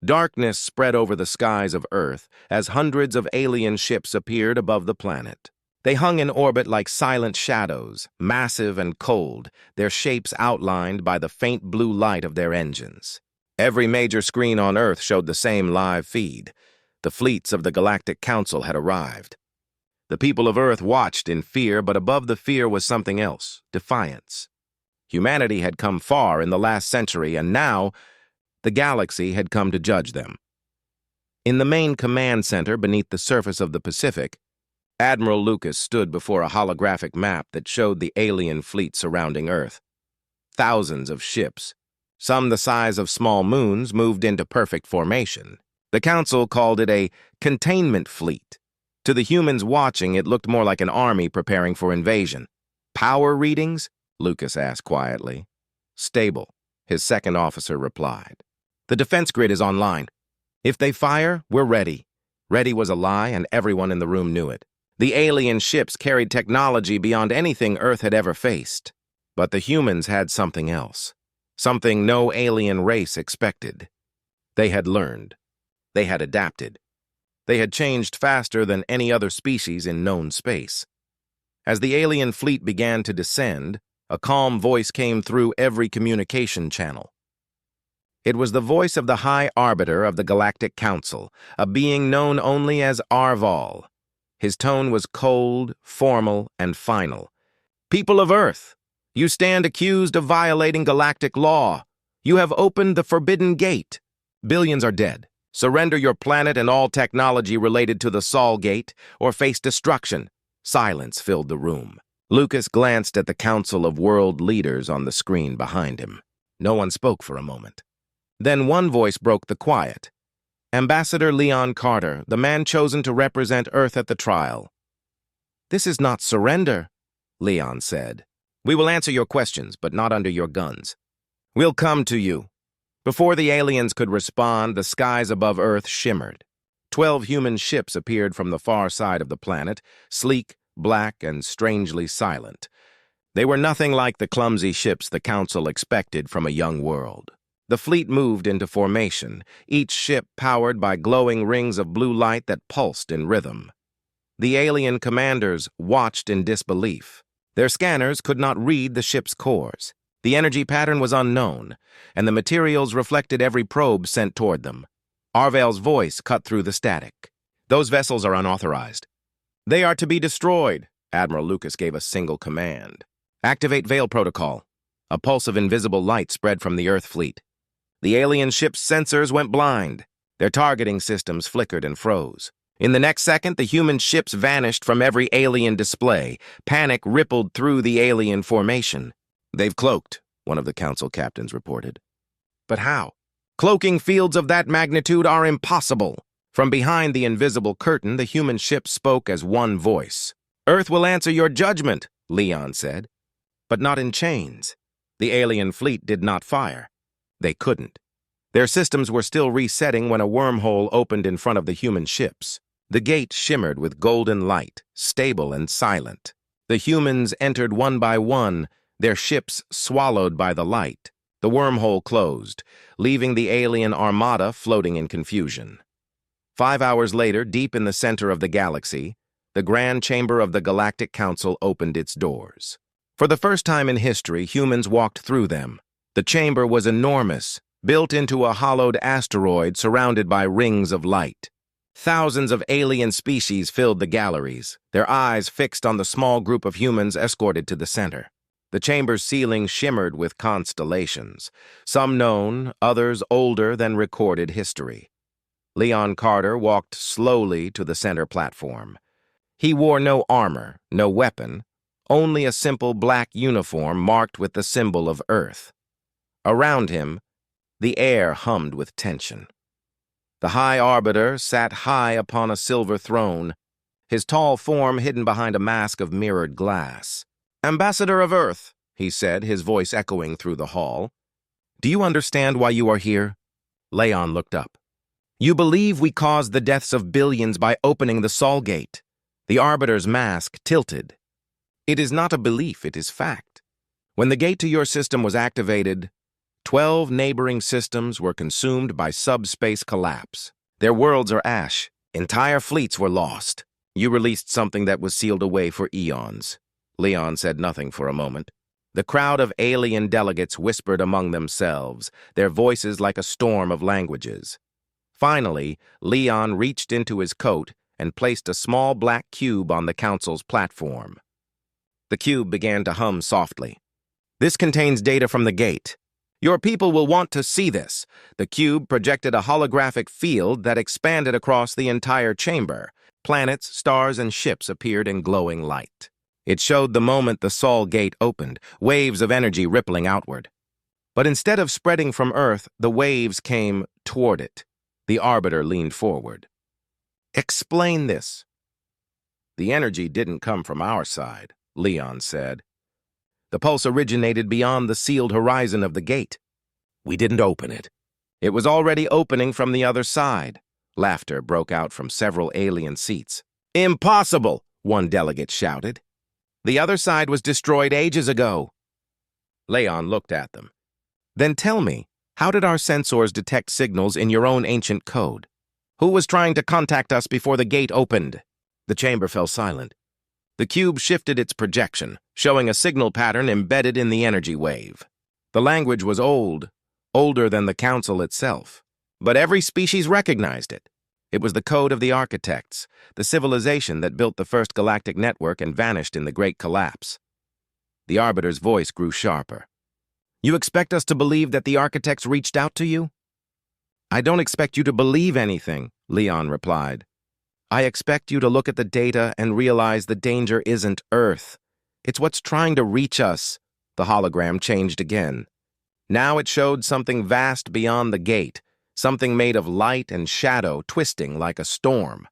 Darkness spread over the skies of Earth as hundreds of alien ships appeared above the planet. They hung in orbit like silent shadows, massive and cold, their shapes outlined by the faint blue light of their engines. Every major screen on Earth showed the same live feed. The fleets of the Galactic Council had arrived. The people of Earth watched in fear, but above the fear was something else, defiance. Humanity had come far in the last century, and now the galaxy had come to judge them. In the main command center beneath the surface of the Pacific, Admiral Lucas stood before a holographic map that showed the alien fleet surrounding Earth. Thousands of ships, some the size of small moons, moved into perfect formation. The Council called it a containment fleet. To the humans watching, it looked more like an army preparing for invasion. "Power readings?" Lucas asked quietly. "Stable," his second officer replied. "The defense grid is online. If they fire, we're ready." Ready was a lie, and everyone in the room knew it. The alien ships carried technology beyond anything Earth had ever faced. But the humans had something else. Something no alien race expected. They had learned. They had adapted. They had changed faster than any other species in known space. As the alien fleet began to descend, a calm voice came through every communication channel. It was the voice of the High Arbiter of the Galactic Council, a being known only as Arval. His tone was cold, formal, and final. "People of Earth, you stand accused of violating galactic law. You have opened the forbidden gate. Billions are dead. Surrender your planet and all technology related to the Sol Gate, or face destruction." Silence filled the room. Lucas glanced at the Council of World Leaders on the screen behind him. No one spoke for a moment. Then one voice broke the quiet. Ambassador Leon Carter, the man chosen to represent Earth at the trial. "This is not surrender," Leon said. "We will answer your questions, but not under your guns. We'll come to you." Before the aliens could respond, the skies above Earth shimmered. 12 human ships appeared from the far side of the planet, sleek, black, and strangely silent. They were nothing like the clumsy ships the Council expected from a young world. The fleet moved into formation, each ship powered by glowing rings of blue light that pulsed in rhythm. The alien commanders watched in disbelief. Their scanners could not read the ship's cores. The energy pattern was unknown, and the materials reflected every probe sent toward them. Arval's voice cut through the static. "Those vessels are unauthorized. They are to be destroyed." Admiral Lucas gave a single command. "Activate Veil Protocol." A pulse of invisible light spread from the Earth fleet. The alien ship's sensors went blind. Their targeting systems flickered and froze. In the next second, the human ships vanished from every alien display. Panic rippled through the alien formation. "They've cloaked," one of the Council captains reported. "But how? Cloaking fields of that magnitude are impossible." From behind the invisible curtain, the human ships spoke as one voice. "Earth will answer your judgment," Leon said. "But not in chains." The alien fleet did not fire. They couldn't. Their systems were still resetting when a wormhole opened in front of the human ships. The gate shimmered with golden light, stable and silent. The humans entered one by one, their ships swallowed by the light. The wormhole closed, leaving the alien armada floating in confusion. 5 hours later, deep in the center of the galaxy, the Grand Chamber of the Galactic Council opened its doors. For the first time in history, humans walked through them. The chamber was enormous, built into a hollowed asteroid surrounded by rings of light. Thousands of alien species filled the galleries, their eyes fixed on the small group of humans escorted to the center. The chamber's ceiling shimmered with constellations, some known, others older than recorded history. Leon Carter walked slowly to the center platform. He wore no armor, no weapon, only a simple black uniform marked with the symbol of Earth. Around him, the air hummed with tension. The High Arbiter sat high upon a silver throne, his tall form hidden behind a mask of mirrored glass. "Ambassador of Earth," he said, his voice echoing through the hall. "Do you understand why you are here?" Leon looked up. "You believe we caused the deaths of billions by opening the Sol Gate." The Arbiter's mask tilted. "It is not a belief, it is fact. When the gate to your system was activated, 12 neighboring systems were consumed by subspace collapse. Their worlds are ash. Entire fleets were lost. You released something that was sealed away for eons. Leon said nothing for a moment. The crowd of alien delegates whispered among themselves, their voices like a storm of languages. Finally, Leon reached into his coat and placed a small black cube on the council's platform. The cube began to hum softly. "This contains data from the gate. Your people will want to see this." The cube projected a holographic field that expanded across the entire chamber. Planets, stars, and ships appeared in glowing light. It showed the moment the Sol gate opened, waves of energy rippling outward. But instead of spreading from Earth, the waves came toward it. The Arbiter leaned forward. "Explain this." "The energy didn't come from our side," Leon said. "The pulse originated beyond the sealed horizon of the gate. We didn't open it. It was already opening from the other side." Laughter broke out from several alien seats. "Impossible!" one delegate shouted. "The other side was destroyed ages ago." Leon looked at them. "Then tell me, how did our sensors detect signals in your own ancient code? Who was trying to contact us before the gate opened?" The chamber fell silent. The cube shifted its projection, showing a signal pattern embedded in the energy wave. The language was old, older than the council itself. But every species recognized it. It was the code of the architects, the civilization that built the first galactic network and vanished in the Great Collapse. The Arbiter's voice grew sharper. "You expect us to believe that the architects reached out to you?" "I don't expect you to believe anything," Leon replied. "I expect you to look at the data and realize the danger isn't Earth. It's what's trying to reach us." The hologram changed again. Now it showed something vast beyond the gate, something made of light and shadow twisting like a storm.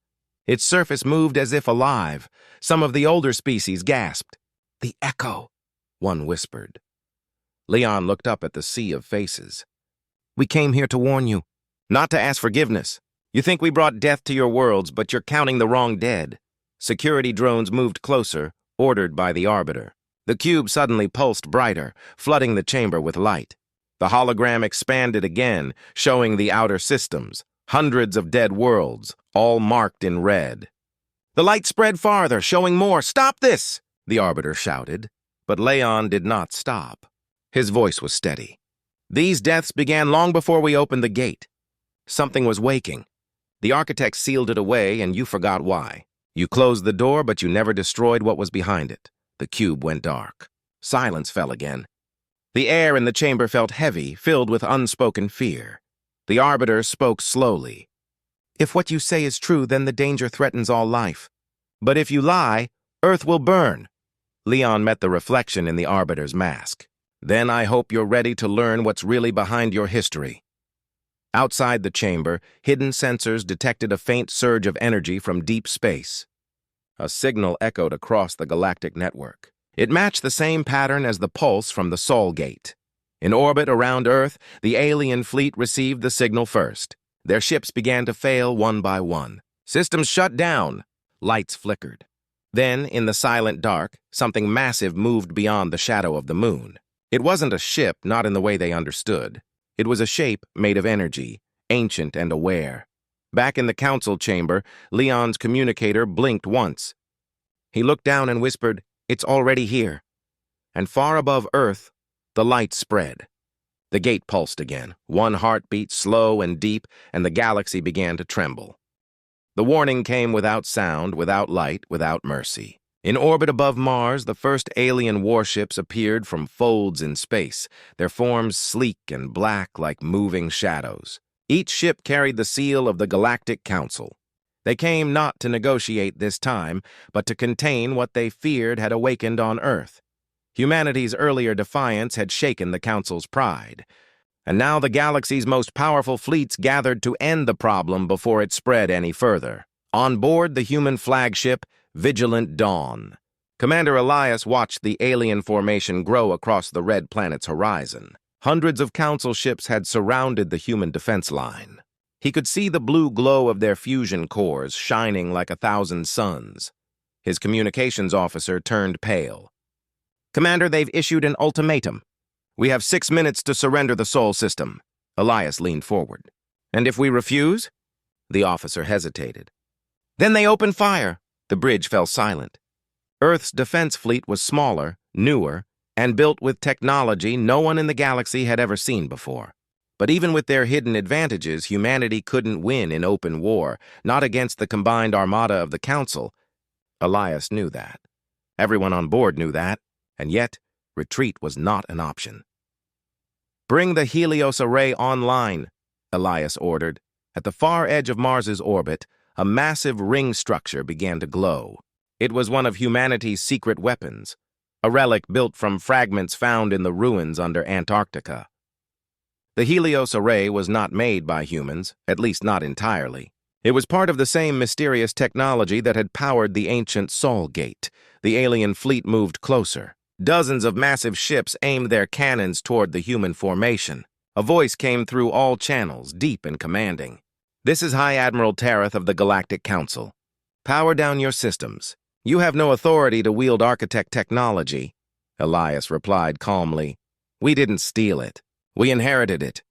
Its surface moved as if alive. Some of the older species gasped. "The echo," one whispered. Leon looked up at the sea of faces. "We came here to warn you, not to ask forgiveness. You think we brought death to your worlds, but you're counting the wrong dead." Security drones moved closer, ordered by the Arbiter. The cube suddenly pulsed brighter, flooding the chamber with light. The hologram expanded again, showing the outer systems, hundreds of dead worlds, all marked in red. The light spread farther, showing more. "Stop this!" the Arbiter shouted. But Leon did not stop. His voice was steady. "These deaths began long before we opened the gate. Something was waking. The architects sealed it away, and you forgot why. You closed the door, but you never destroyed what was behind it." The cube went dark. Silence fell again. The air in the chamber felt heavy, filled with unspoken fear. The Arbiter spoke slowly. "If what you say is true, then the danger threatens all life. But if you lie, Earth will burn." Leon met the reflection in the Arbiter's mask. "Then I hope you're ready to learn what's really behind your history." Outside the chamber, hidden sensors detected a faint surge of energy from deep space. A signal echoed across the galactic network. It matched the same pattern as the pulse from the Sol gate. In orbit around Earth, the alien fleet received the signal first. Their ships began to fail one by one. Systems shut down. Lights flickered. Then, in the silent dark, something massive moved beyond the shadow of the moon. It wasn't a ship, not in the way they understood. It was a shape made of energy, ancient and aware. Back in the council chamber, Leon's communicator blinked once. He looked down and whispered, "It's already here." And far above Earth, the light spread. The gate pulsed again, one heartbeat slow and deep, and the galaxy began to tremble. The warning came without sound, without light, without mercy. In orbit above Mars, the first alien warships appeared from folds in space, their forms sleek and black like moving shadows. Each ship carried the seal of the Galactic Council. They came not to negotiate this time, but to contain what they feared had awakened on Earth. Humanity's earlier defiance had shaken the Council's pride. And now the galaxy's most powerful fleets gathered to end the problem before it spread any further. On board the human flagship, Vigilant Dawn, Commander Elias watched the alien formation grow across the red planet's horizon. Hundreds of Council ships had surrounded the human defense line. He could see the blue glow of their fusion cores shining like 1,000 suns. His communications officer turned pale. "Commander, they've issued an ultimatum. We have 6 minutes to surrender the Sol system. Elias leaned forward. And if we refuse? The officer hesitated. Then they open fire. The bridge fell silent. Earth's defense fleet was smaller, newer, and built with technology no one in the galaxy had ever seen before. But even with their hidden advantages, humanity couldn't win in open war, not against the combined armada of the Council. Elias knew that. Everyone on board knew that, and yet, retreat was not an option. Bring the Helios array online, Elias ordered. At the far edge of Mars's orbit, a massive ring structure began to glow. It was one of humanity's secret weapons, a relic built from fragments found in the ruins under Antarctica. The Helios array was not made by humans, at least not entirely. It was part of the same mysterious technology that had powered the ancient Sol Gate. The alien fleet moved closer. Dozens of massive ships aimed their cannons toward the human formation. A voice came through all channels, deep and commanding. This is High Admiral Tareth of the Galactic Council. Power down your systems. You have no authority to wield architect technology, Elias replied calmly. We didn't steal it. We inherited it.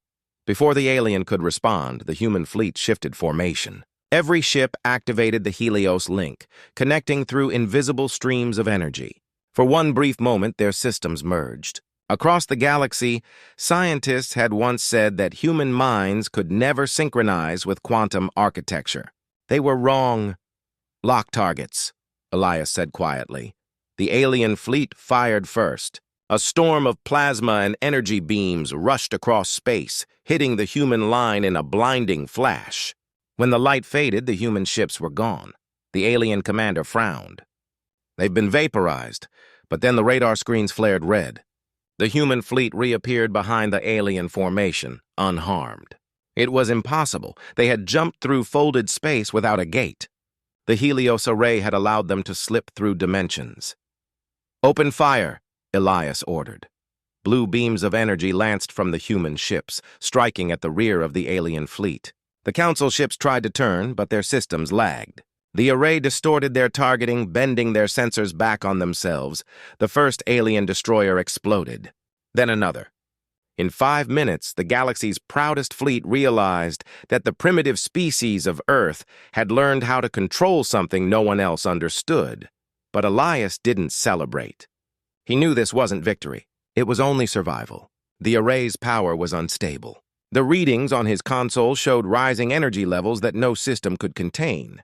Before the alien could respond, the human fleet shifted formation. Every ship activated the Helios link, connecting through invisible streams of energy. For one brief moment, their systems merged. Across the galaxy, scientists had once said that human minds could never synchronize with quantum architecture. They were wrong. Lock targets, Elias said quietly. The alien fleet fired first. A storm of plasma and energy beams rushed across space, hitting the human line in a blinding flash. When the light faded, the human ships were gone. The alien commander frowned. They've been vaporized, but then the radar screens flared red. The human fleet reappeared behind the alien formation, unharmed. It was impossible. They had jumped through folded space without a gate. The Helios array had allowed them to slip through dimensions. Open fire, Elias ordered. Blue beams of energy lanced from the human ships, striking at the rear of the alien fleet. The Council ships tried to turn, but their systems lagged. The array distorted their targeting, bending their sensors back on themselves. The first alien destroyer exploded. Then another. In 5 minutes, the galaxy's proudest fleet realized that the primitive species of Earth had learned how to control something no one else understood. But Elias didn't celebrate. He knew this wasn't victory. It was only survival. The array's power was unstable. The readings on his console showed rising energy levels that no system could contain.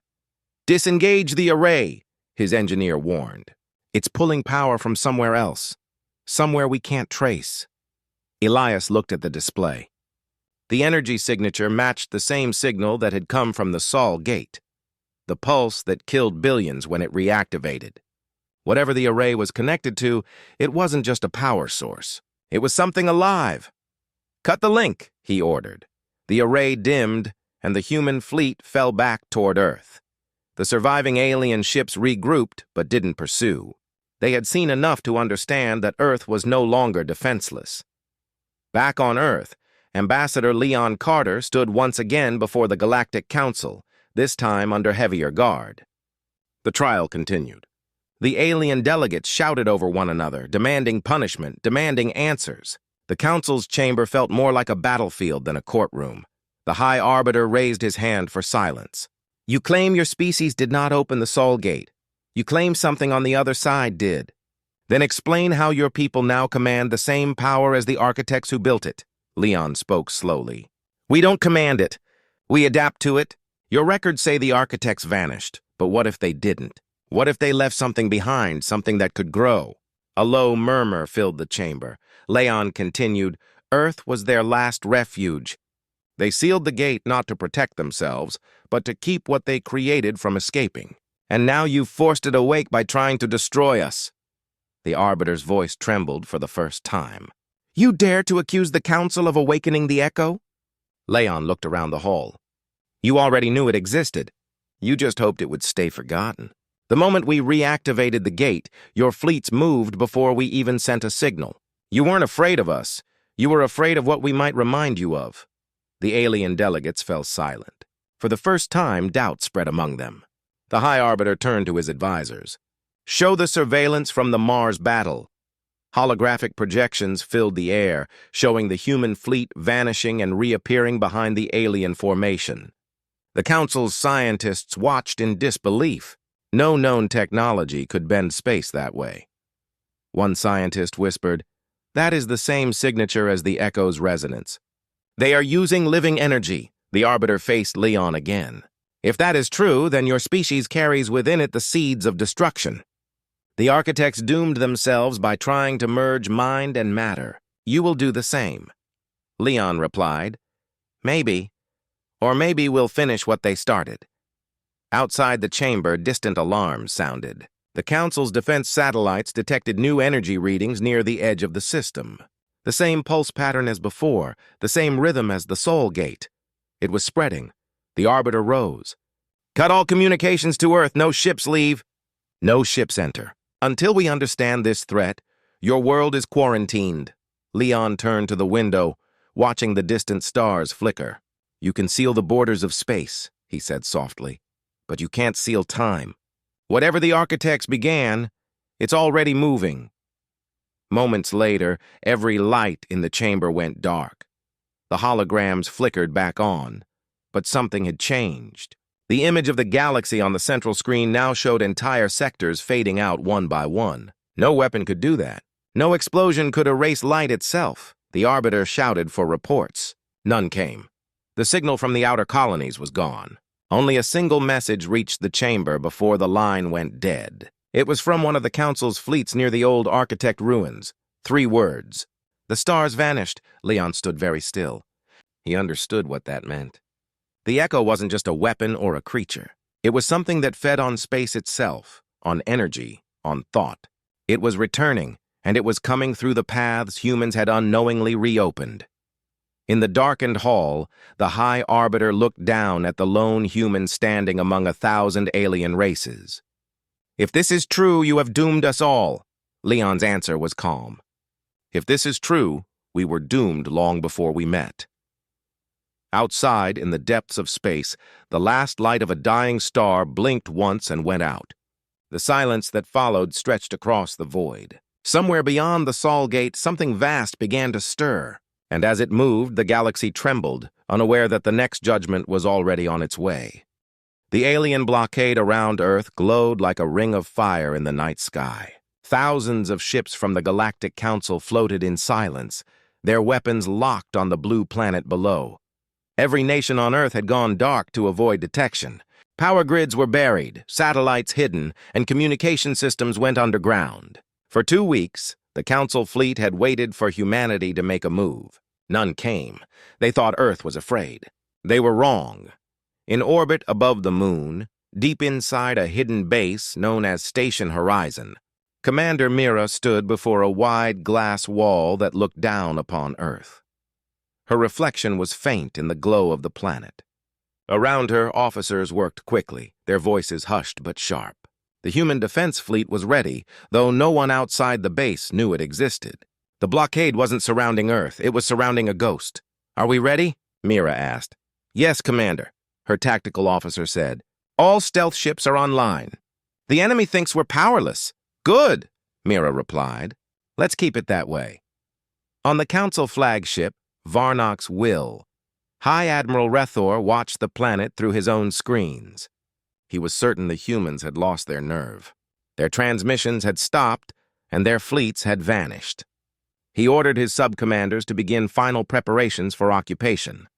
Disengage the array, his engineer warned. It's pulling power from somewhere else, somewhere we can't trace. Elias looked at the display. The energy signature matched the same signal that had come from the Sol Gate, the pulse that killed billions when it reactivated. Whatever the array was connected to, it wasn't just a power source. It was something alive. Cut the link, he ordered. The array dimmed, and the human fleet fell back toward Earth. The surviving alien ships regrouped, but didn't pursue. They had seen enough to understand that Earth was no longer defenseless. Back on Earth, Ambassador Leon Carter stood once again before the Galactic Council, this time under heavier guard. The trial continued. The alien delegates shouted over one another, demanding punishment, demanding answers. The Council's chamber felt more like a battlefield than a courtroom. The High Arbiter raised his hand for silence. You claim your species did not open the Sol Gate. You claim something on the other side did. Then explain how your people now command the same power as the architects who built it. Leon spoke slowly. We don't command it. We adapt to it. Your records say the architects vanished, but what if they didn't? What if they left something behind, something that could grow? A low murmur filled the chamber. Leon continued, Earth was their last refuge. They sealed the gate not to protect themselves, but to keep what they created from escaping. And now you've forced it awake by trying to destroy us. The Arbiter's voice trembled for the first time. You dare to accuse the Council of awakening the Echo? Leon looked around the hall. You already knew it existed. You just hoped it would stay forgotten. The moment we reactivated the gate, your fleets moved before we even sent a signal. You weren't afraid of us. You were afraid of what we might remind you of. The alien delegates fell silent. For the first time, doubt spread among them. The High Arbiter turned to his advisors. Show the surveillance from the Mars battle. Holographic projections filled the air, showing the human fleet vanishing and reappearing behind the alien formation. The Council's scientists watched in disbelief. No known technology could bend space that way. One scientist whispered, "That is the same signature as the Echo's resonance." "They are using living energy," the Arbiter faced Leon again. "If that is true, then your species carries within it the seeds of destruction. The architects doomed themselves by trying to merge mind and matter. You will do the same." Leon replied, "Maybe. Or maybe we'll finish what they started." Outside the chamber, distant alarms sounded. The Council's defense satellites detected new energy readings near the edge of the system. The same pulse pattern as before, the same rhythm as the Soul Gate. It was spreading. The Arbiter rose. "Cut all communications to Earth. No ships leave. No ships enter. Until we understand this threat, your world is quarantined." Leon turned to the window, watching the distant stars flicker. "You can seal the borders of space," he said softly, "but you can't seal time. Whatever the architects began, it's already moving." Moments later, every light in the chamber went dark. The holograms flickered back on, but something had changed. The image of the galaxy on the central screen now showed entire sectors fading out one by one. No weapon could do that. No explosion could erase light itself. The Arbiter shouted for reports. None came. The signal from the outer colonies was gone. Only a single message reached the chamber before the line went dead. It was from one of the Council's fleets near the old architect ruins. 3 words. The stars vanished. Leon stood very still. He understood what that meant. The Echo wasn't just a weapon or a creature. It was something that fed on space itself, on energy, on thought. It was returning, and it was coming through the paths humans had unknowingly reopened. In the darkened hall, the High Arbiter looked down at the lone human standing among 1,000 alien races. "If this is true, you have doomed us all." Leon's answer was calm. "If this is true, we were doomed long before we met." Outside, in the depths of space, the last light of a dying star blinked once and went out. The silence that followed stretched across the void. Somewhere beyond the Sol Gate, something vast began to stir, and as it moved, the galaxy trembled, unaware that the next judgment was already on its way. The alien blockade around Earth glowed like a ring of fire in the night sky. Thousands of ships from the Galactic Council floated in silence, their weapons locked on the blue planet below. Every nation on Earth had gone dark to avoid detection. Power grids were buried, satellites hidden, and communication systems went underground. For 2 weeks, the Council fleet had waited for humanity to make a move. None came. They thought Earth was afraid. They were wrong. In orbit above the moon, deep inside a hidden base known as Station Horizon, Commander Mira stood before a wide glass wall that looked down upon Earth. Her reflection was faint in the glow of the planet. Around her, officers worked quickly, their voices hushed but sharp. The human defense fleet was ready, though no one outside the base knew it existed. The blockade wasn't surrounding Earth, it was surrounding a ghost. "Are we ready?" Mira asked. "Yes, Commander," her tactical officer said. "All stealth ships are online. The enemy thinks we're powerless." "Good," Mira replied. "Let's keep it that way." On the Council flagship, Varnok's Will, High Admiral Rethor watched the planet through his own screens. He was certain the humans had lost their nerve. Their transmissions had stopped, and their fleets had vanished. He ordered his sub-commanders to begin final preparations for occupation.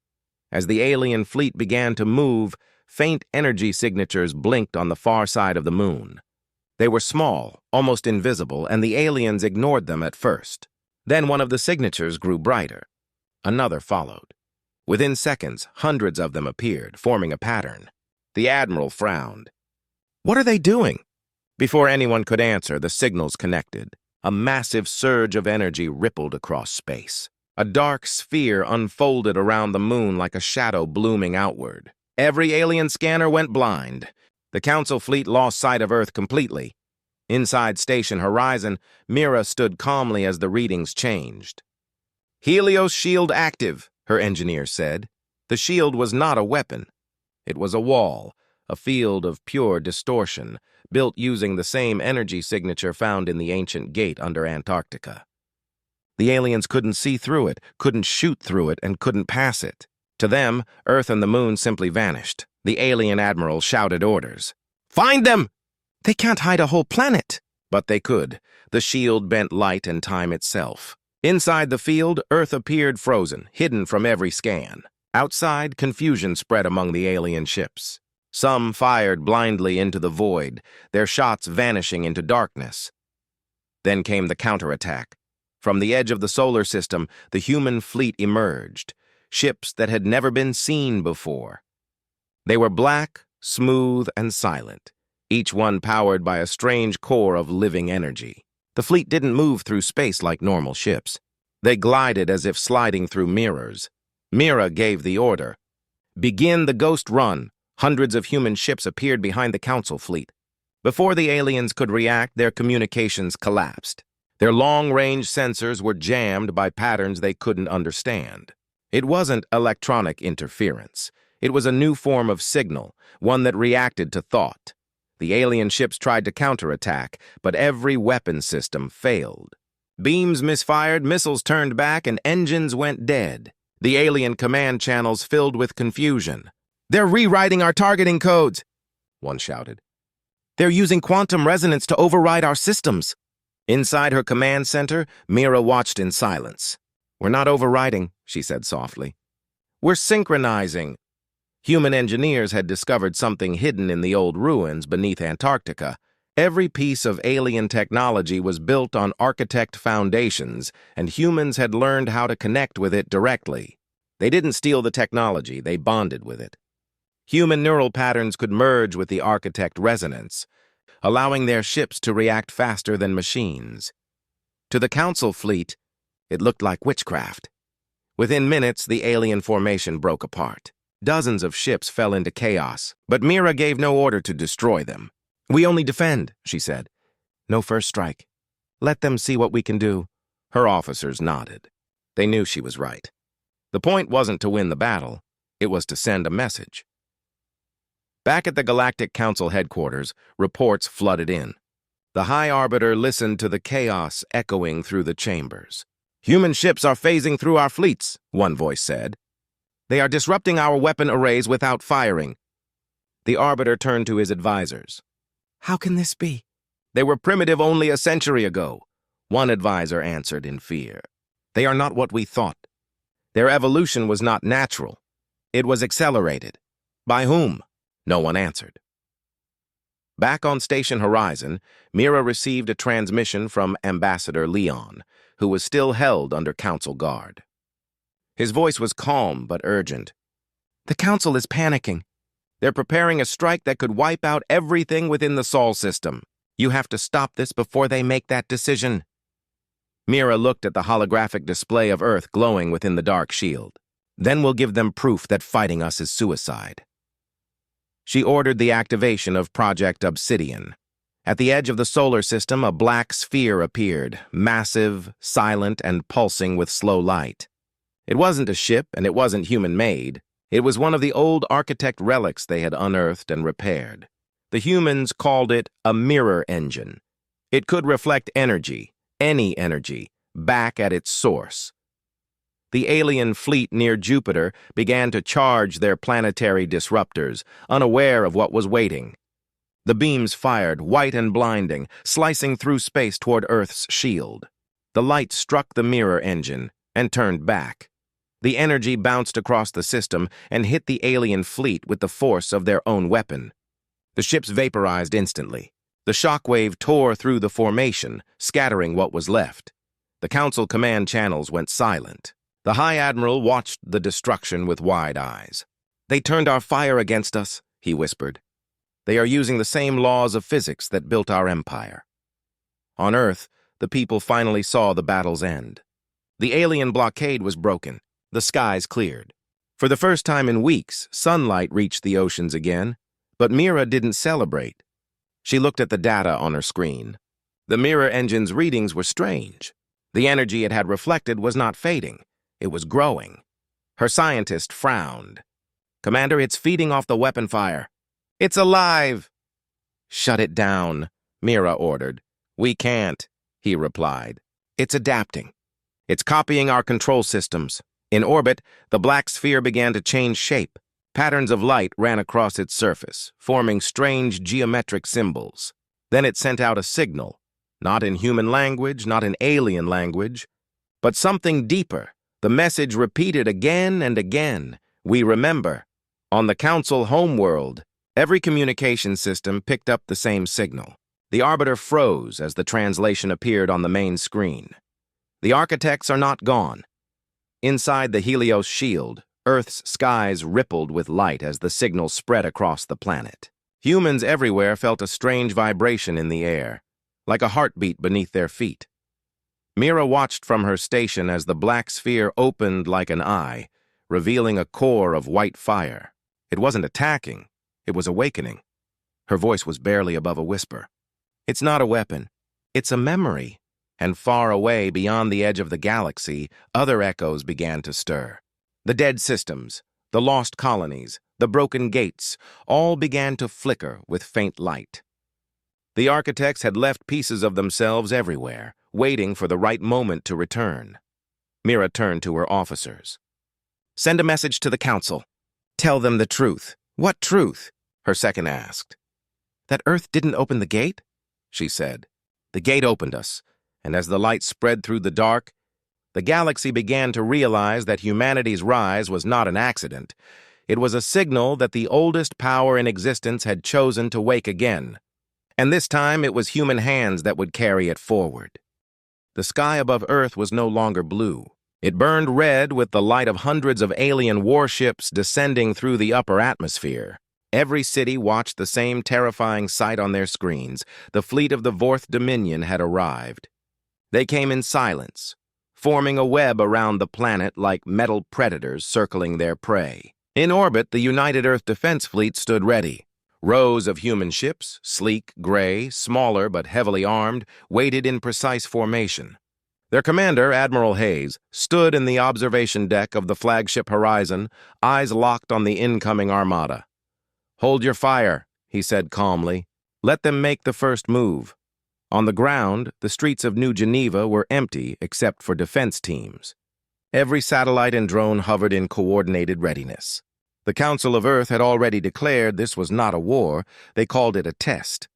As the alien fleet began to move, faint energy signatures blinked on the far side of the moon. They were small, almost invisible, and the aliens ignored them at first. Then one of the signatures grew brighter. Another followed. Within seconds, hundreds of them appeared, forming a pattern. The Admiral frowned. "What are they doing?" Before anyone could answer, the signals connected. A massive surge of energy rippled across space. A dark sphere unfolded around the moon like a shadow blooming outward. Every alien scanner went blind. The Council fleet lost sight of Earth completely. Inside Station Horizon, Mira stood calmly as the readings changed. "Helios shield active," her engineer said. The shield was not a weapon. It was a wall, a field of pure distortion, built using the same energy signature found in the ancient gate under Antarctica. The aliens couldn't see through it, couldn't shoot through it, and couldn't pass it. To them, Earth and the Moon simply vanished. The alien admiral shouted orders. "Find them!" "They can't hide a whole planet." But they could. The shield bent light and time itself. Inside the field, Earth appeared frozen, hidden from every scan. Outside, confusion spread among the alien ships. Some fired blindly into the void, their shots vanishing into darkness. Then came the counterattack. From the edge of the solar system, the human fleet emerged, ships that had never been seen before. They were black, smooth, and silent, each one powered by a strange core of living energy. The fleet didn't move through space like normal ships. They glided as if sliding through mirrors. Mira gave the order. "Begin the ghost run." Hundreds of human ships appeared behind the Council fleet. Before the aliens could react, their communications collapsed. Their long-range sensors were jammed by patterns they couldn't understand. It wasn't electronic interference. It was a new form of signal, one that reacted to thought. The alien ships tried to counterattack, but every weapon system failed. Beams misfired, missiles turned back, and engines went dead. The alien command channels filled with confusion. "They're rewriting our targeting codes," one shouted. "They're using quantum resonance to override our systems." Inside her command center, Mira watched in silence. "We're not overriding," she said softly. "We're synchronizing." Human engineers had discovered something hidden in the old ruins beneath Antarctica. Every piece of alien technology was built on architect foundations, and humans had learned how to connect with it directly. They didn't steal the technology, they bonded with it. Human neural patterns could merge with the architect resonance, allowing their ships to react faster than machines. To the Council fleet, it looked like witchcraft. Within minutes, the alien formation broke apart. Dozens of ships fell into chaos, but Mira gave no order to destroy them. "We only defend," she said. "No first strike. Let them see what we can do." Her officers nodded. They knew she was right. The point wasn't to win the battle, it was to send a message. Back at the Galactic Council headquarters, reports flooded in. The High Arbiter listened to the chaos echoing through the chambers. "Human ships are phasing through our fleets," one voice said. "They are disrupting our weapon arrays without firing." The Arbiter turned to his advisors. "How can this be?" "They were primitive only a century ago," one advisor answered in fear. "They are not what we thought. Their evolution was not natural. It was accelerated." "By whom?" No one answered. Back on Station Horizon, Mira received a transmission from Ambassador Leon, who was still held under Council guard. His voice was calm but urgent. "The Council is panicking. They're preparing a strike that could wipe out everything within the Sol system. You have to stop this before they make that decision." Mira looked at the holographic display of Earth glowing within the dark shield. "Then we'll give them proof that fighting us is suicide." She ordered the activation of Project Obsidian. At the edge of the solar system, a black sphere appeared, massive, silent, and pulsing with slow light. It wasn't a ship, and it wasn't human-made. It was one of the old architect relics they had unearthed and repaired. The humans called it a mirror engine. It could reflect energy, any energy, back at its source. The alien fleet near Jupiter began to charge their planetary disruptors, unaware of what was waiting. The beams fired, white and blinding, slicing through space toward Earth's shield. The light struck the mirror engine and turned back. The energy bounced across the system and hit the alien fleet with the force of their own weapon. The ships vaporized instantly. The shockwave tore through the formation, scattering what was left. The Council command channels went silent. The High Admiral watched the destruction with wide eyes. "They turned our fire against us," he whispered. "They are using the same laws of physics that built our empire." On Earth, the people finally saw the battle's end. The alien blockade was broken. The skies cleared. For the first time in weeks, sunlight reached the oceans again, but Mira didn't celebrate. She looked at the data on her screen. The mirror engine's readings were strange. The energy it had reflected was not fading. It was growing. Her scientist frowned. "Commander, it's feeding off the weapon fire." It's alive! Shut it down, Mira ordered. We can't, he replied. It's adapting. It's copying our control systems. In orbit, the black sphere began to change shape. Patterns of light ran across its surface, forming strange geometric symbols. Then it sent out a signal, not in human language, not in alien language, but something deeper. The message repeated again and again. We remember. On the Council homeworld, every communication system picked up the same signal. The Arbiter froze as the translation appeared on the main screen. The architects are not gone. Inside the Helios shield, Earth's skies rippled with light as the signal spread across the planet. Humans everywhere felt a strange vibration in the air, like a heartbeat beneath their feet. Mira watched from her station as the black sphere opened like an eye, revealing a core of white fire. It wasn't attacking, it was awakening. Her voice was barely above a whisper. It's not a weapon, it's a memory. And far away, beyond the edge of the galaxy, other echoes began to stir. The dead systems, the lost colonies, the broken gates, all began to flicker with faint light. The architects had left pieces of themselves everywhere, waiting for the right moment to return. Mira turned to her officers. Send a message to the Council. Tell them the truth. What truth? Her second asked. That Earth didn't open the gate? She said. The gate opened us, and as the light spread through the dark, the galaxy began to realize that humanity's rise was not an accident. It was a signal that the oldest power in existence had chosen to wake again. And this time it was human hands that would carry it forward. The sky above Earth was no longer blue. It burned red with the light of hundreds of alien warships descending through the upper atmosphere. Every city watched the same terrifying sight on their screens. The fleet of the Vorth Dominion had arrived. They came in silence, forming a web around the planet like metal predators circling their prey. In orbit, the United Earth Defense Fleet stood ready. Rows of human ships, sleek, gray, smaller but heavily armed, waited in precise formation. Their commander, Admiral Hayes, stood in the observation deck of the flagship Horizon, eyes locked on the incoming armada. Hold your fire, he said calmly. Let them make the first move. On the ground, the streets of New Geneva were empty except for defense teams. Every satellite and drone hovered in coordinated readiness. The Council of Earth had already declared this was not a war. They called it a test.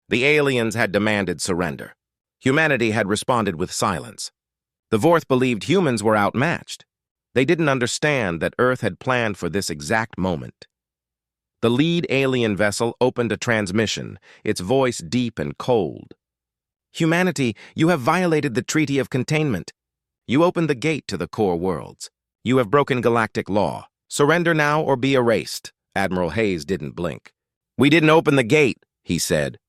The aliens had demanded surrender. Humanity had responded with silence. The Vorth believed humans were outmatched. They didn't understand that Earth had planned for this exact moment. The lead alien vessel opened a transmission, its voice deep and cold. Humanity, you have violated the Treaty of Containment. You opened the gate to the core worlds. You have broken galactic law. Surrender now or be erased. Admiral Hayes didn't blink. We didn't open the gate, he said.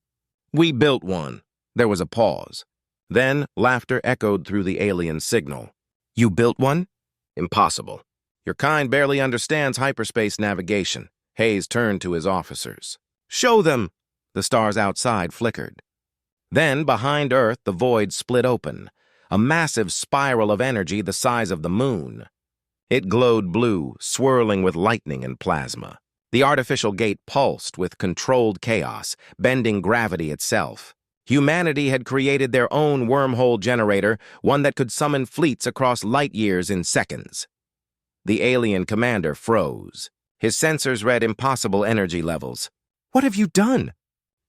We built one. There was a pause. Then laughter echoed through the alien signal. You built one? Impossible. Your kind barely understands hyperspace navigation. Hayes turned to his officers. Show them! The stars outside flickered. Then, behind Earth, the void split open, a massive spiral of energy the size of the moon. It glowed blue, swirling with lightning and plasma. The artificial gate pulsed with controlled chaos, bending gravity itself. Humanity had created their own wormhole generator, one that could summon fleets across light years in seconds. The alien commander froze. His sensors read impossible energy levels. What have you done?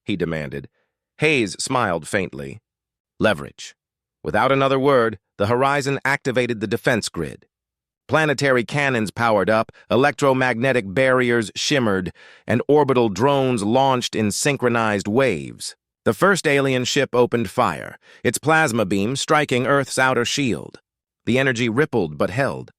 He demanded. Hayes smiled faintly. Leverage. Without another word, the Horizon activated the defense grid. Planetary cannons powered up, electromagnetic barriers shimmered, and orbital drones launched in synchronized waves. The first alien ship opened fire, its plasma beam striking Earth's outer shield. The energy rippled but held.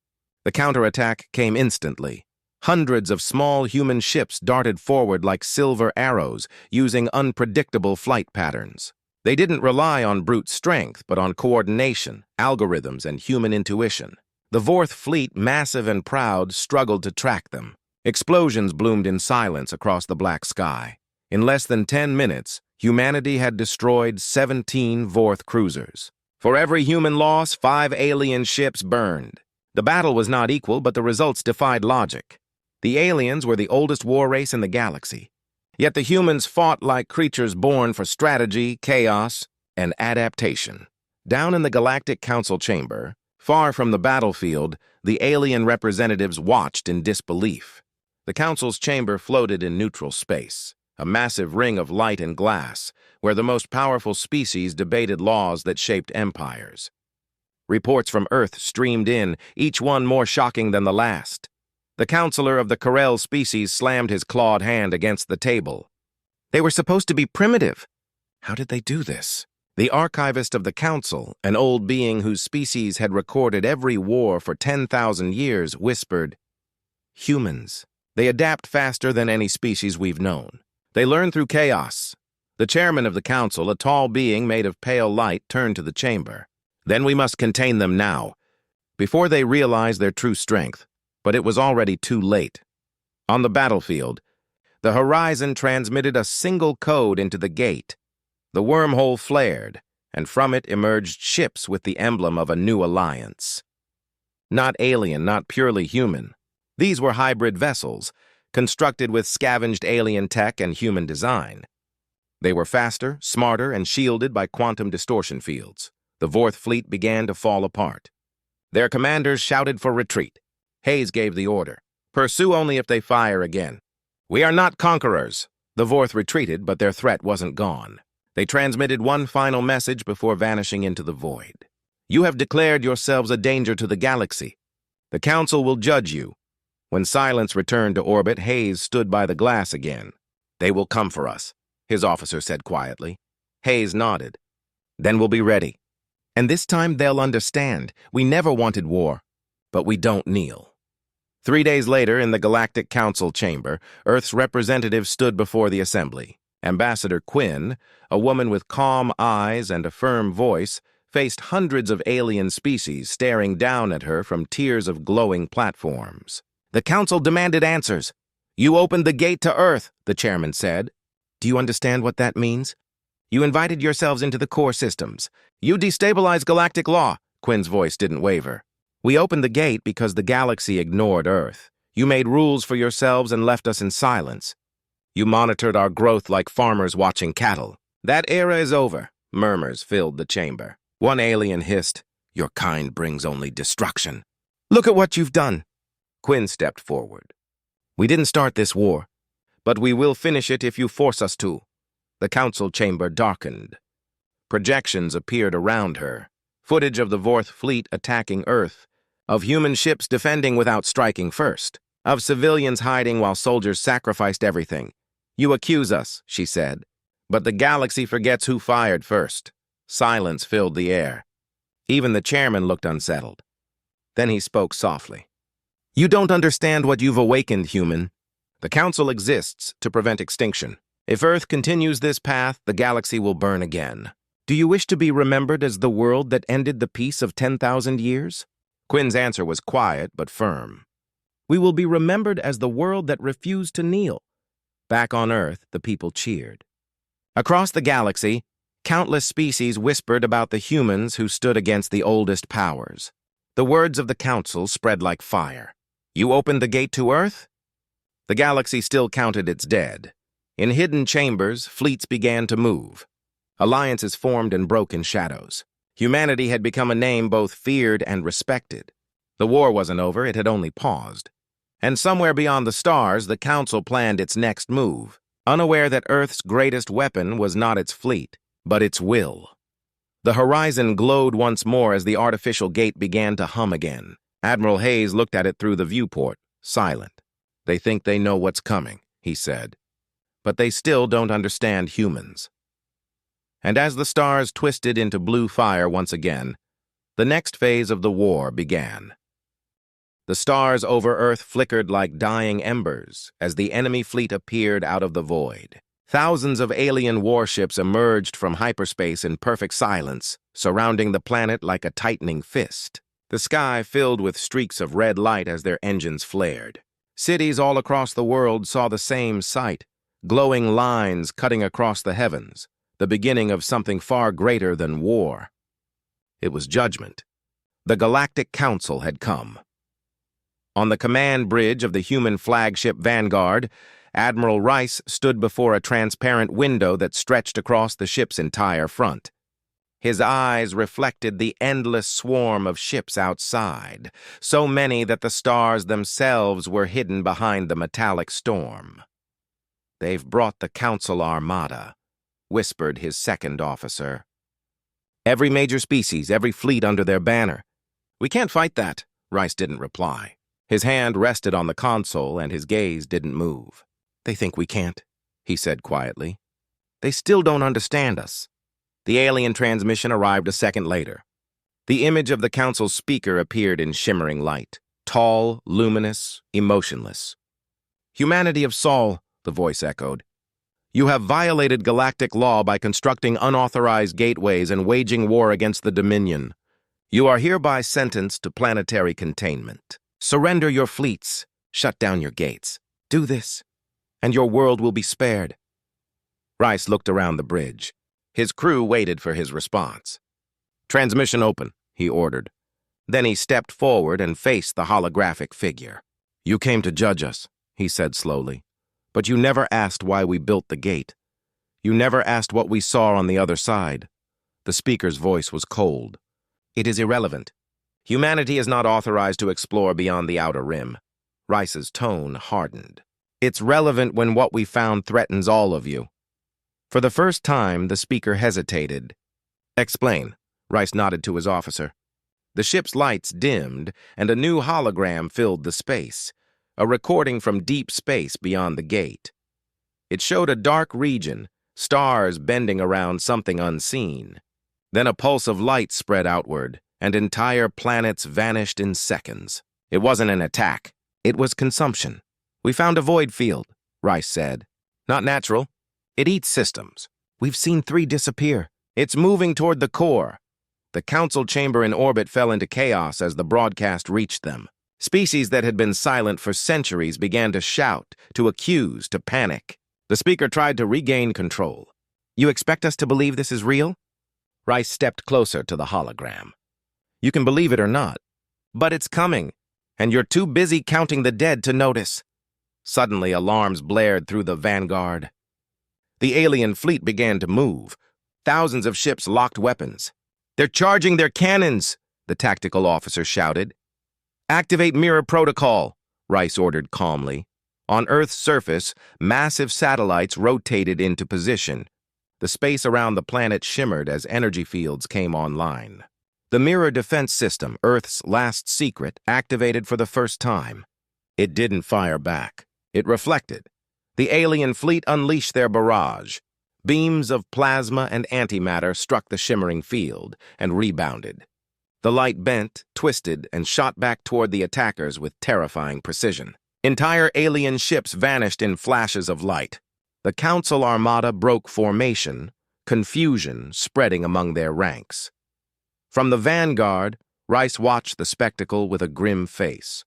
The counterattack came instantly. Hundreds of small human ships darted forward like silver arrows, using unpredictable flight patterns. They didn't rely on brute strength, but on coordination, algorithms, and human intuition. The Vorth fleet, massive and proud, struggled to track them. Explosions bloomed in silence across the black sky. In less than 10 minutes, humanity had destroyed 17 Vorth cruisers. For every human loss, 5 alien ships burned. The battle was not equal, but the results defied logic. The aliens were the oldest war race in the galaxy. Yet the humans fought like creatures born for strategy, chaos, and adaptation. Down in the Galactic Council chamber, far from the battlefield, the alien representatives watched in disbelief. The Council's chamber floated in neutral space, a massive ring of light and glass, where the most powerful species debated laws that shaped empires. Reports from Earth streamed in, each one more shocking than the last. The counselor of the Corel species slammed his clawed hand against the table. They were supposed to be primitive. How did they do this? The archivist of the council, an old being whose species had recorded every war for 10,000 years, whispered, "Humans. They adapt faster than any species we've known. They learn through chaos." The chairman of the council, a tall being made of pale light, turned to the chamber. "Then we must contain them now, before they realize their true strength." But it was already too late. On the battlefield, the horizon transmitted a single code into the gate. The wormhole flared, and from it emerged ships with the emblem of a new alliance. Not alien, not purely human. These were hybrid vessels, constructed with scavenged alien tech and human design. They were faster, smarter, and shielded by quantum distortion fields. The Vorth fleet began to fall apart. Their commanders shouted for retreat. Hayes gave the order. "Pursue only if they fire again." "We are not conquerors." The Vorth retreated, but their threat wasn't gone. They transmitted one final message before vanishing into the void. "You have declared yourselves a danger to the galaxy. The Council will judge you." When silence returned to orbit, Hayes stood by the glass again. "They will come for us," his officer said quietly. Hayes nodded. "Then we'll be ready. And this time they'll understand. We never wanted war, but we don't kneel." 3 days later, in the Galactic Council chamber, Earth's representative stood before the assembly. Ambassador Quinn, a woman with calm eyes and a firm voice, faced hundreds of alien species staring down at her from tiers of glowing platforms. "The Council demanded answers. You opened the gate to Earth," the chairman said. "Do you understand what that means? You invited yourselves into the core systems. You destabilized galactic law." Quinn's voice didn't waver. "We opened the gate because the galaxy ignored Earth. You made rules for yourselves and left us in silence. You monitored our growth like farmers watching cattle. That era is over." Murmurs filled the chamber. One alien hissed, "Your kind brings only destruction." "Look at what you've done." Quinn stepped forward. "We didn't start this war, but we will finish it if you force us to." The council chamber darkened. Projections appeared around her. Footage of the Vorth fleet attacking Earth, of human ships defending without striking first, of civilians hiding while soldiers sacrificed everything. "You accuse us," she said, "but the galaxy forgets who fired first." Silence filled the air. Even the chairman looked unsettled. Then he spoke softly. "You don't understand what you've awakened, human. The Council exists to prevent extinction. If Earth continues this path, the galaxy will burn again. Do you wish to be remembered as the world that ended the peace of 10,000 years? Quinn's answer was quiet but firm. "We will be remembered as the world that refused to kneel." Back on Earth, the people cheered. Across the galaxy, countless species whispered about the humans who stood against the oldest powers. The words of the Council spread like fire. "You opened the gate to Earth?" The galaxy still counted its dead. In hidden chambers, fleets began to move. Alliances formed and broke in shadows. Humanity had become a name both feared and respected. The war wasn't over, it had only paused. And somewhere beyond the stars, the Council planned its next move, unaware that Earth's greatest weapon was not its fleet, but its will. The horizon glowed once more as the artificial gate began to hum again. Admiral Hayes looked at it through the viewport, silent. "They think they know what's coming," he said. "But they still don't understand humans." And as the stars twisted into blue fire once again, the next phase of the war began. The stars over Earth flickered like dying embers as the enemy fleet appeared out of the void. Thousands of alien warships emerged from hyperspace in perfect silence, surrounding the planet like a tightening fist. The sky filled with streaks of red light as their engines flared. Cities all across the world saw the same sight, glowing lines cutting across the heavens, the beginning of something far greater than war. It was judgment. The Galactic Council had come. On the command bridge of the human flagship Vanguard, Admiral Rice stood before a transparent window that stretched across the ship's entire front. His eyes reflected the endless swarm of ships outside, so many that the stars themselves were hidden behind the metallic storm. "They've brought the Council Armada," whispered his second officer. "Every major species, every fleet under their banner." "We can't fight that," Rice didn't reply. His hand rested on the console and his gaze didn't move. "They think we can't," he said quietly. "They still don't understand us." The alien transmission arrived a second later. The image of the Council's speaker appeared in shimmering light, tall, luminous, emotionless. "Humanity of Sol," the voice echoed. "You have violated galactic law by constructing unauthorized gateways and waging war against the Dominion. You are hereby sentenced to planetary containment. Surrender your fleets, shut down your gates. Do this, and your world will be spared." Rice looked around the bridge. His crew waited for his response. "Transmission open," he ordered. Then he stepped forward and faced the holographic figure. "You came to judge us," he said slowly. "But you never asked why we built the gate. You never asked what we saw on the other side." The speaker's voice was cold. "It is irrelevant. Humanity is not authorized to explore beyond the outer rim." Rice's tone hardened. "It's relevant when what we found threatens all of you." For the first time, the speaker hesitated. "Explain." Rice nodded to his officer. The ship's lights dimmed, and a new hologram filled the space, a recording from deep space beyond the gate. It showed a dark region, stars bending around something unseen. Then a pulse of light spread outward, and entire planets vanished in seconds. It wasn't an attack. It was consumption. "We found a void field," Rice said. "Not natural. It eats systems. We've seen 3 disappear. It's moving toward the core." The council chamber in orbit fell into chaos as the broadcast reached them. Species that had been silent for centuries began to shout, to accuse, to panic. The speaker tried to regain control. "You expect us to believe this is real?" Rice stepped closer to the hologram. "You can believe it or not, but it's coming, and you're too busy counting the dead to notice." Suddenly, alarms blared through the vanguard. The alien fleet began to move. Thousands of ships locked weapons. "They're charging their cannons," the tactical officer shouted. "Activate mirror protocol," Rice ordered calmly. On Earth's surface, massive satellites rotated into position. The space around the planet shimmered as energy fields came online. The mirror defense system, Earth's last secret, activated for the first time. It didn't fire back. It reflected. The alien fleet unleashed their barrage. Beams of plasma and antimatter struck the shimmering field and rebounded. The light bent, twisted, and shot back toward the attackers with terrifying precision. Entire alien ships vanished in flashes of light. The Council Armada broke formation, confusion spreading among their ranks. From the vanguard, Rice watched the spectacle with a grim face.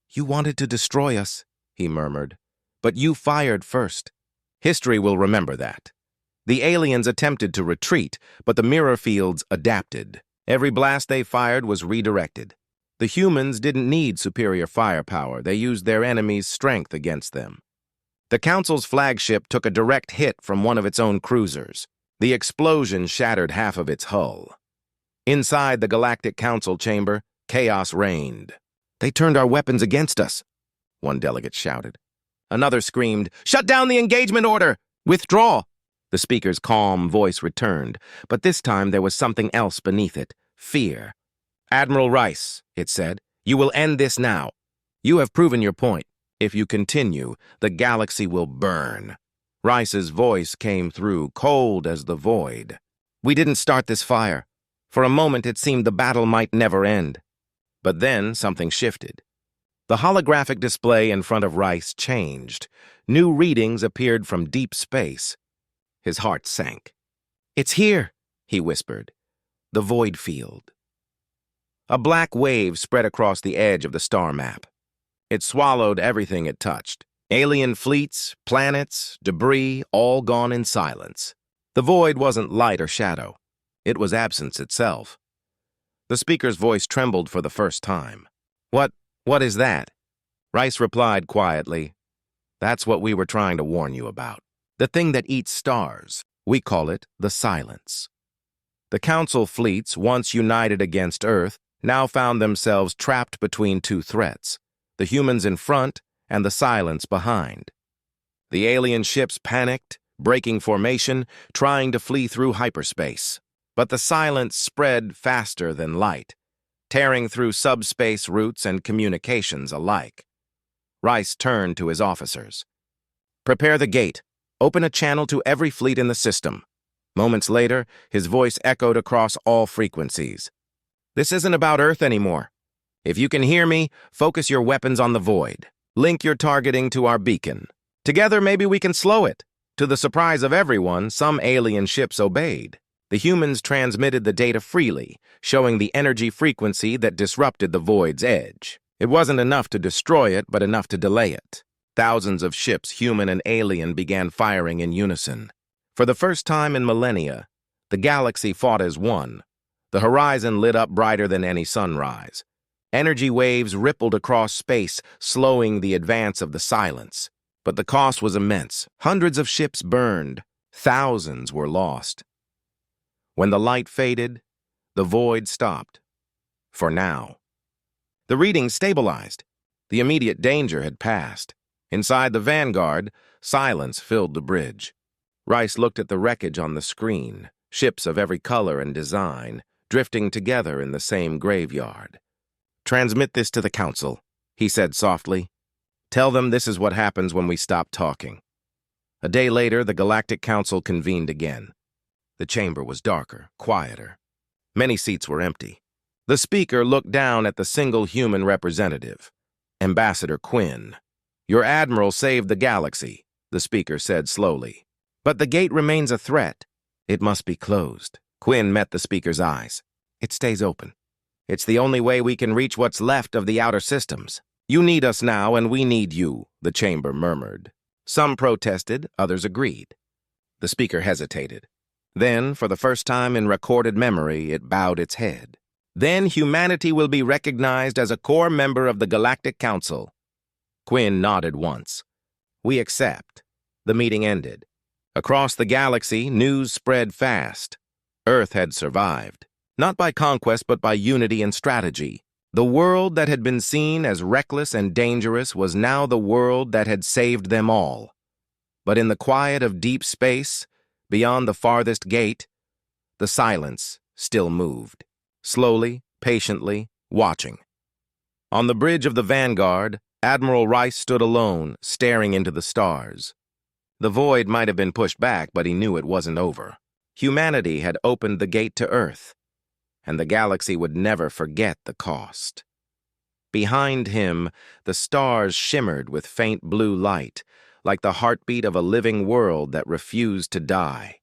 "You wanted to destroy us," he murmured, "but you fired first. History will remember that." The aliens attempted to retreat, but the mirror fields adapted. Every blast they fired was redirected. The humans didn't need superior firepower. They used their enemies' strength against them. The Council's flagship took a direct hit from one of its own cruisers. The explosion shattered half of its hull. Inside the Galactic Council chamber, chaos reigned. "They turned our weapons against us," one delegate shouted. Another screamed, "Shut down the engagement order! Withdraw!" The speaker's calm voice returned, but this time there was something else beneath it, fear. "Admiral Rice," it said, "you will end this now. You have proven your point. If you continue, the galaxy will burn." Rice's voice came through, cold as the void. "We didn't start this fire. For a moment it seemed the battle might never end. But then something shifted. The holographic display in front of Rice changed. New readings appeared from deep space. His heart sank. "It's here," he whispered. "The void field." A black wave spread across the edge of the star map. It swallowed everything it touched. Alien fleets, planets, debris, all gone in silence. The void wasn't light or shadow. It was absence itself. The speaker's voice trembled for the first time. What is that?" Rice replied quietly. That's what we were trying to warn you about. The thing that eats stars. We call it the Silence. The Council fleets, once united against Earth, now found themselves trapped between two threats, the humans in front and the Silence behind. The alien ships panicked, breaking formation, trying to flee through hyperspace. But the Silence spread faster than light, tearing through subspace routes and communications alike. Rice turned to his officers. "Prepare the gate. Open a channel to every fleet in the system." Moments later, his voice echoed across all frequencies. "This isn't about Earth anymore. If you can hear me, focus your weapons on the void. Link your targeting to our beacon. Together, maybe we can slow it." To the surprise of everyone, some alien ships obeyed. The humans transmitted the data freely, showing the energy frequency that disrupted the void's edge. It wasn't enough to destroy it, but enough to delay it. Thousands of ships, human and alien, began firing in unison. For the first time in millennia, the galaxy fought as one. The horizon lit up brighter than any sunrise. Energy waves rippled across space, slowing the advance of the Silence. But the cost was immense. Hundreds of ships burned. Thousands were lost. When the light faded, the void stopped. For now. The readings stabilized. The immediate danger had passed. Inside the Vanguard, silence filled the bridge. Rice looked at the wreckage on the screen, ships of every color and design, drifting together in the same graveyard. "Transmit this to the Council," he said softly. "Tell them this is what happens when we stop talking." A day later, the Galactic Council convened again. The chamber was darker, quieter. Many seats were empty. The speaker looked down at the single human representative, Ambassador Quinn. "Your admiral saved the galaxy," the speaker said slowly. "But the gate remains a threat. It must be closed." Quinn met the speaker's eyes. "It stays open. It's the only way we can reach what's left of the outer systems. You need us now, and we need you," the chamber murmured. Some protested, others agreed. The speaker hesitated. Then, for the first time in recorded memory, it bowed its head. "Then humanity will be recognized as a core member of the Galactic Council." Quinn nodded once. "We accept." The meeting ended. Across the galaxy, news spread fast. Earth had survived, not by conquest but by unity and strategy. The world that had been seen as reckless and dangerous was now the world that had saved them all. But in the quiet of deep space, beyond the farthest gate, the Silence still moved, slowly, patiently, watching. On the bridge of the Vanguard, Admiral Rice stood alone, staring into the stars. The void might have been pushed back, but he knew it wasn't over. Humanity had opened the gate to Earth, and the galaxy would never forget the cost. Behind him, the stars shimmered with faint blue light, like the heartbeat of a living world that refused to die.